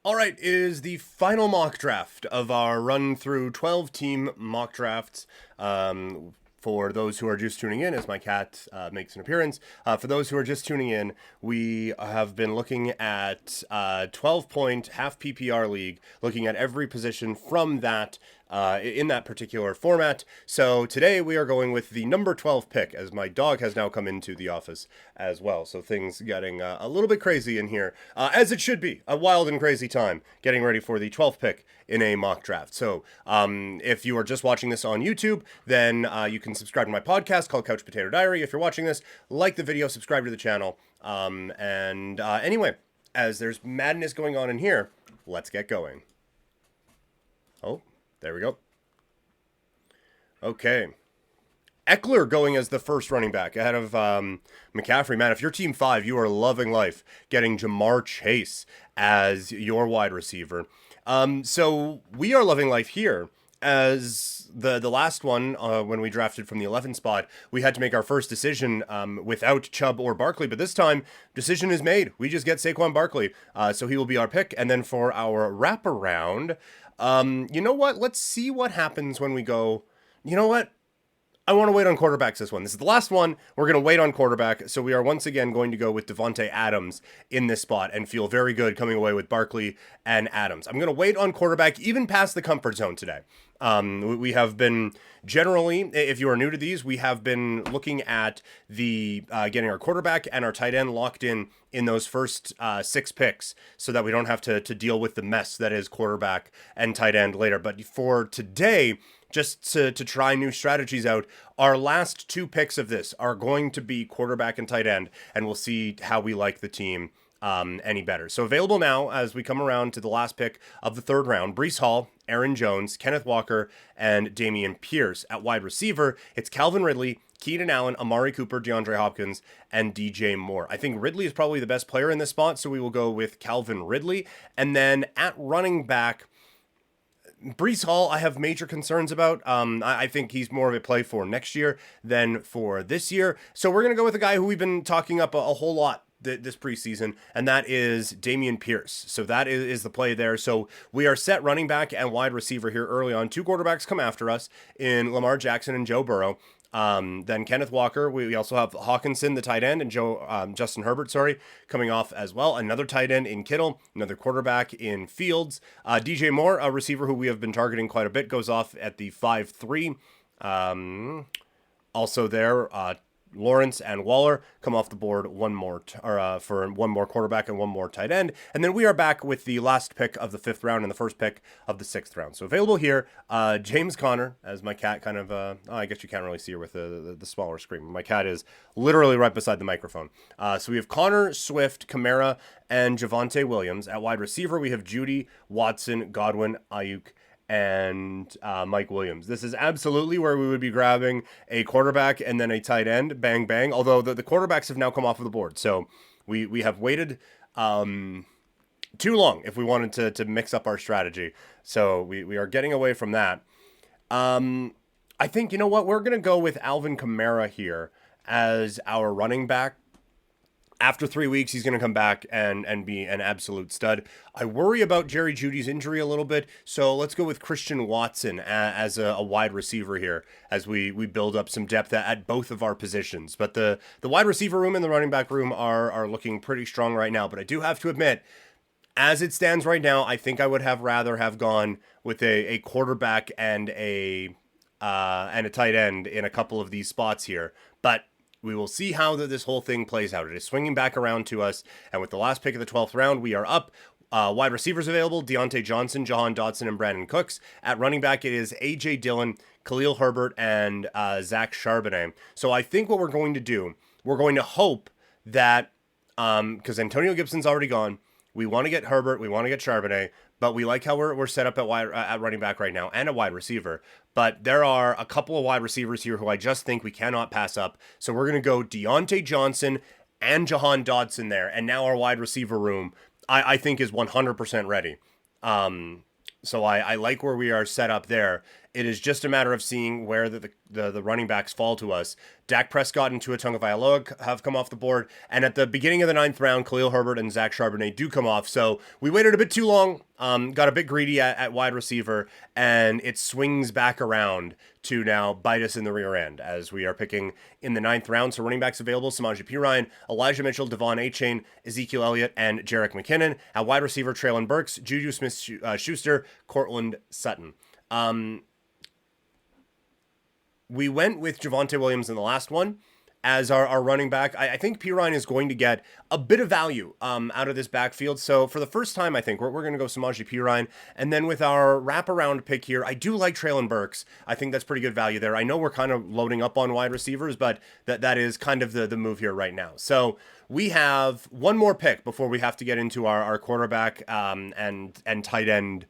All right, it is the final mock draft of our run through 12 team mock drafts. For those who are just tuning in, as my cat makes an appearance, for those who are just tuning in, we have been looking at 12-point half PPR league, looking at every position from that in that particular format. So today we are going with the number 12 pick, as my dog has now come into the office as well. So things getting a little bit crazy in here, as it should be. A wild and crazy time getting ready for the 12th pick in a mock draft. So if you are just watching this on YouTube, then you can subscribe to my podcast called Couch Potato Diary. If you're watching this, like the video, subscribe to the channel. Anyway, as there's madness going on in here, let's get going. Oh, there we go. Okay. Eckler going as the first running back ahead of McCaffrey. Man, if you're Team 5, you are loving life getting Jamar Chase as your wide receiver. So we are loving life here as the last one, when we drafted from the 11th spot, we had to make our first decision without Chubb or Barkley. But this time, decision is made. We just get Saquon Barkley. So he will be our pick. And then for our wraparound, you know what? Let's see what happens when we go, you know what? I want to wait on quarterbacks this one. This is the last one. We're going to wait on quarterback. So we are once again going to go with Devontae Adams in this spot and feel very good coming away with Barkley and Adams. I'm going to wait on quarterback even past the comfort zone today. We have been generally, if you are new to these, we have been looking at the getting our quarterback and our tight end locked in those first 6 picks so that we don't have to deal with the mess that is quarterback and tight end later. But for today, just to try new strategies out, our last 2 picks of this are going to be quarterback and tight end, and we'll see how we like the team any better. So available now as we come around to the last pick of the 3rd round, Breece Hall, Aaron Jones, Kenneth Walker, and Dameon Pierce. At wide receiver, it's Calvin Ridley, Keenan Allen, Amari Cooper, DeAndre Hopkins, and DJ Moore. I think Ridley is probably the best player in this spot, so we will go with Calvin Ridley. And then at running back, Breece Hall, I have major concerns about. I think he's more of a play for next year than for this year. So we're going to go with a guy who we've been talking up a whole lot this preseason, and that is Dameon Pierce. So that is the play there. So we are set running back and wide receiver here early on. 2 quarterbacks come after us in Lamar Jackson and Joe Burrow. Then Kenneth Walker. We also have Hawkinson, the tight end, and Justin Herbert, coming off as well. Another tight end in Kittle, another quarterback in Fields. DJ Moore, a receiver who we have been targeting quite a bit, goes off at the 5-3. Also there, Lawrence and Waller come off the board for one more quarterback and one more tight end. And then we are back with the last pick of the 5th round and the first pick of the 6th round. So available here, James Conner, as my cat kind of, I guess you can't really see her with the smaller screen. My cat is literally right beside the microphone. So we have Connor, Swift, Kamara, and Javonte Williams. At wide receiver, we have Judy, Watson, Godwin, Ayuk, and Mike Williams. This is absolutely where we would be grabbing a quarterback and then a tight end, bang, bang. Although the quarterbacks have now come off of the board. So we have waited too long if we wanted to mix up our strategy. So we are getting away from that. I think, you know what, we're going to go with Alvin Kamara here as our running back. After 3 weeks, he's going to come back and be an absolute stud. I worry about Jerry Jeudy's injury a little bit, so let's go with Christian Watson as a wide receiver here as we build up some depth at both of our positions. But the wide receiver room and the running back room are looking pretty strong right now. But I do have to admit, as it stands right now, I think I would have rather have gone with a quarterback and a tight end in a couple of these spots here. But we will see how this whole thing plays out. It is swinging back around to us, and with the last pick of the 12th round, we are up. Wide receivers available, Deontay Johnson, Jahan Dotson, and Brandon Cooks. At running back, it is A.J. Dillon, Khalil Herbert, and Zach Charbonnet. So I think what we're going to do, we're going to hope that, because Antonio Gibson's already gone, we want to get Herbert, we want to get Charbonnet, but we like how we're set up at running back right now and a wide receiver. But there are a couple of wide receivers here who I just think we cannot pass up. So we're going to go Deontay Johnson and Jahan Dotson there. And now our wide receiver room, I think, is 100% ready. So I like where we are set up there. It is just a matter of seeing where the running backs fall to us. Dak Prescott and Tua Tagovailoa have come off the board, and at the beginning of the 9th round, Khalil Herbert and Zach Charbonnet do come off. So we waited a bit too long, got a bit greedy at wide receiver, and it swings back around to now bite us in the rear end as we are picking in the 9th round. So running backs available: Samaje Perine, Elijah Mitchell, Devon Achane, Ezekiel Elliott, and Jerick McKinnon. At wide receiver, Treylon Burks, Juju Smith-Schuster, Cortland Sutton. We went with Javonte Williams in the last one as our running back. I think Perine is going to get a bit of value out of this backfield. So for the first time, I think we're going to go Samaje Perine. And then with our wraparound pick here, I do like Treylon Burks. I think that's pretty good value there. I know we're kind of loading up on wide receivers, but that is kind of the move here right now. So we have one more pick before we have to get into our quarterback and tight end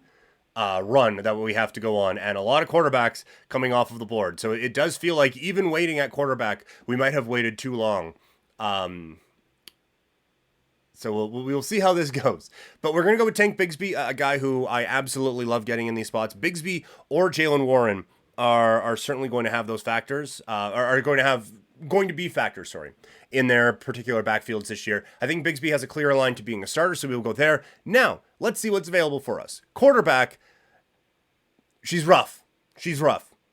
run that we have to go on, and a lot of quarterbacks coming off of the board. So it does feel like even waiting at quarterback, we might have waited too long. So we'll see how this goes. But we're going to go with Tank Bigsby, a guy who I absolutely love getting in these spots. Bigsby or Jaylen Warren are certainly going to have those factors, are going to be factors, in their particular backfields this year. I think Bigsby has a clear line to being a starter, so we'll go there. Now, let's see what's available for us. Quarterback, she's rough.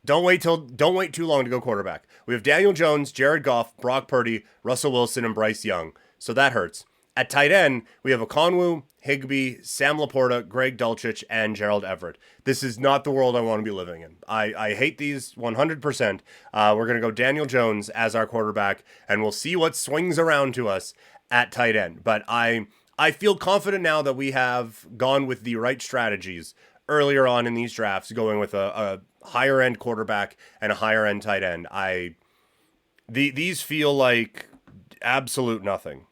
Don't wait too long to go quarterback. We have Daniel Jones, Jared Goff, Brock Purdy, Russell Wilson, and Bryce Young. So that hurts. At tight end, we have Okonwu, Higbee, Sam Laporta, Greg Dulcich, and Gerald Everett. This is not the world I want to be living in. I hate these 100%. We're going to go Daniel Jones as our quarterback, and we'll see what swings around to us at tight end. But I feel confident now that we have gone with the right strategies earlier on in these drafts, going with a higher end quarterback and a higher end tight end. These feel like absolute nothing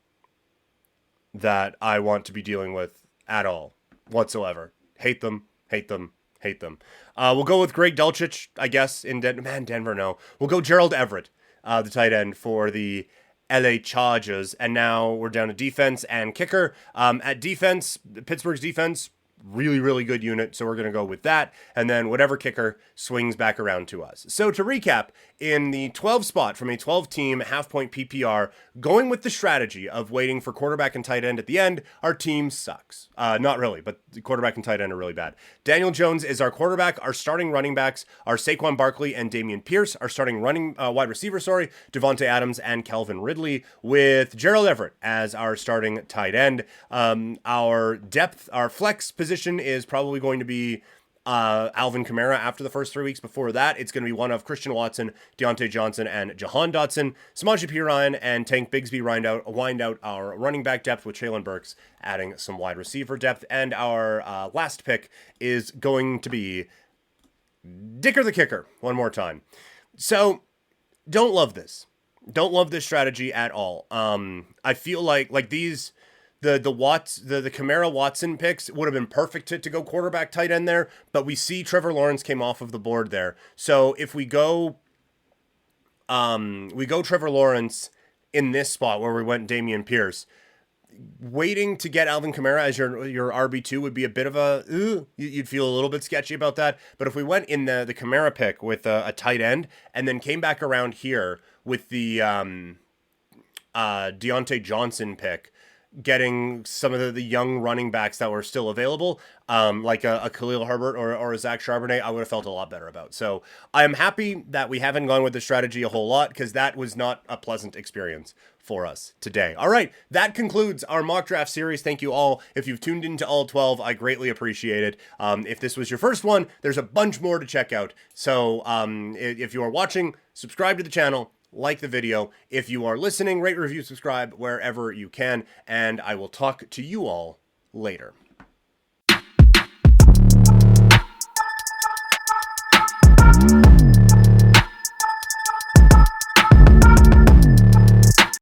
that I want to be dealing with at all whatsoever. Hate them. We'll go with Greg Dulcich, I guess, in Denver, no. We'll go Gerald Everett, the tight end for the LA Chargers. And now we're down to defense and kicker. At defense, Pittsburgh's defense, really, really good unit, so we're going to go with that, and then whatever kicker swings back around to us. So to recap, in the 12 spot from a 12-team half-point PPR, going with the strategy of waiting for quarterback and tight end at the end, our team sucks. Not really, but the quarterback and tight end are really bad. Daniel Jones is our quarterback. Our starting running backs are Saquon Barkley and Dameon Pierce. Our starting wide receiver, Devontae Adams and Calvin Ridley, with Gerald Everett as our starting tight end. Our flex position is probably going to be Alvin Kamara after the first 3 weeks. Before that, it's going to be one of Christian Watson, Deontay Johnson, and Jahan Dotson. Samaje Perine and Tank Bigsby wind out our running back depth, with Treylon Burks adding some wide receiver depth. And our last pick is going to be Dicker the Kicker one more time. So don't love this strategy at all. I feel like these the Kamara Watson picks would have been perfect to go quarterback tight end there, but we see Trevor Lawrence came off of the board there. So if we go Trevor Lawrence in this spot where we went Dameon Pierce, waiting to get Alvin Kamara as your RB2 would be a bit of you'd feel a little bit sketchy about that. But if we went in the Kamara pick with a tight end and then came back around here with the Deontay Johnson pick, getting some of the young running backs that were still available, like a Khalil Herbert or a Zach Charbonnet, I would have felt a lot better about. So I am happy that we haven't gone with the strategy a whole lot, because that was not a pleasant experience for us today. All right, that concludes our mock draft series. Thank you all. If you've tuned into all 12, I greatly appreciate it. If this was your first one, there's a bunch more to check out. So if you are watching, subscribe to the channel, like the video. If you are listening, rate, review, subscribe wherever you can, and I will talk to you all later.